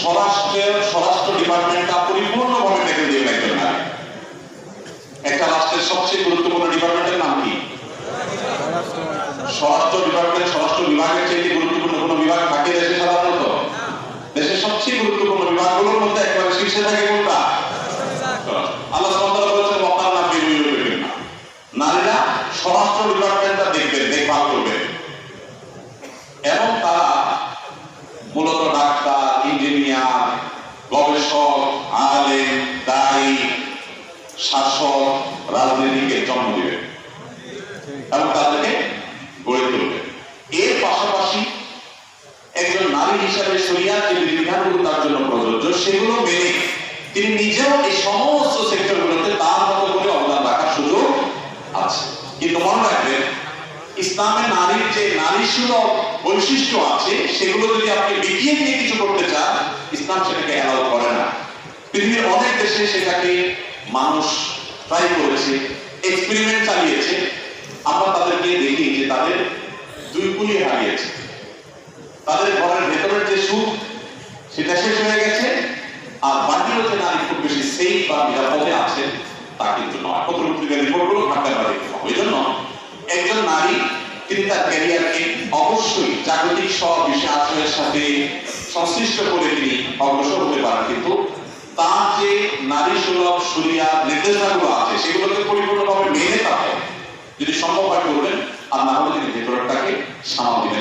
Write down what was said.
স্বরাষ্ট্র ডিপার্টমেন্টটা পরিপূর্ণভাবে দেখে দিবেন একজন নারী। একটা রাষ্ট্রের সবচেয়ে গুরুত্বপূর্ণ ডিপার্টমেন্টের নাম কি? স্বরাষ্ট্র ডিপার্টমেন্ট। স্বরাষ্ট্র বিভাগের চাইতে গুরুত্বপূর্ণ কোন বিভাগ থাকে দেশে? সাধারণত দেশের সবচেয়ে গুরুত্বপূর্ণ বিভাগগুলোর মধ্যে একবারে শীর্ষে থাকে কোনটা? আল্লাহ সুবহানাহু ওয়া তাআলা বলেছেন ওয়াকারনা ফি বুয়ুতিকুন্না, নারীরা স্বরাষ্ট্র ডিপার্টমেন্টটা দেখবেন, দেখভাল করবেন। এবং তারা মূলত ডাক্তার, ইঞ্জিনিয়ার, গবেষক, আলেম, দায়ী, শাসক, রাজনীতিকে জন্ম দিবেন এবং তাদেরকে গড়ে তুলবেন। এর পাশাপাশি একজন নারী হিসাবে শরিয়ার যে বিধানগুলো তার জন্য প্রযোজ্য সেগুলো মেনে তিনি নিজেও এই সমস্ত সেক্টরগুলোতে তার মতো করে অবদান রাখার সুযোগ আছে। কিন্তু মনে রাখবেন, ইসলামে নারীর যে নারীসুলভ বৈশিষ্ট্য আছে সেগুলো যদি আপনি বিকিয়ে দিয়ে কিছু করতে চান, ইসলাম সেটাকে অ্যালাউ করে না। পৃথিবীর অনেক দেশে সেটাকে মানুষ ট্রাই করেছে, এক্সপেরিমেন্ট চালিয়েছে। আমরা তাদেরকে দেখি যে তাদের দুই কুলি হারিয়েছে, তাদের ঘরের ভেতরের যে সুখ সেটা শেষ হয়ে গেছে, আর বাকিও যে নারী খুব বেশি সেফ বা নিরাপদে আছে তা কিন্তু নয়। পত্র-পত্রিকার রিপোর্টগুলো ঘাটতে পারে। ওই জন্য একজন নারী তিনি তার ক্যারিয়ারকে অবশ্যই জাগতিক সব বিষয়ের সাথে সংশ্লিষ্ট করে তিনি অগ্রসর হতে পারেন, কিন্তু তার যে নারী সুলভ শরিয়ার নির্দেশনাগুলো আছে সেগুলোকে পরিপূর্ণভাবে মেনে তাকে যদি সম্ভব হয় করবেন, আর না হলে তিনি ভেতরটাকে সামাল দিবেন।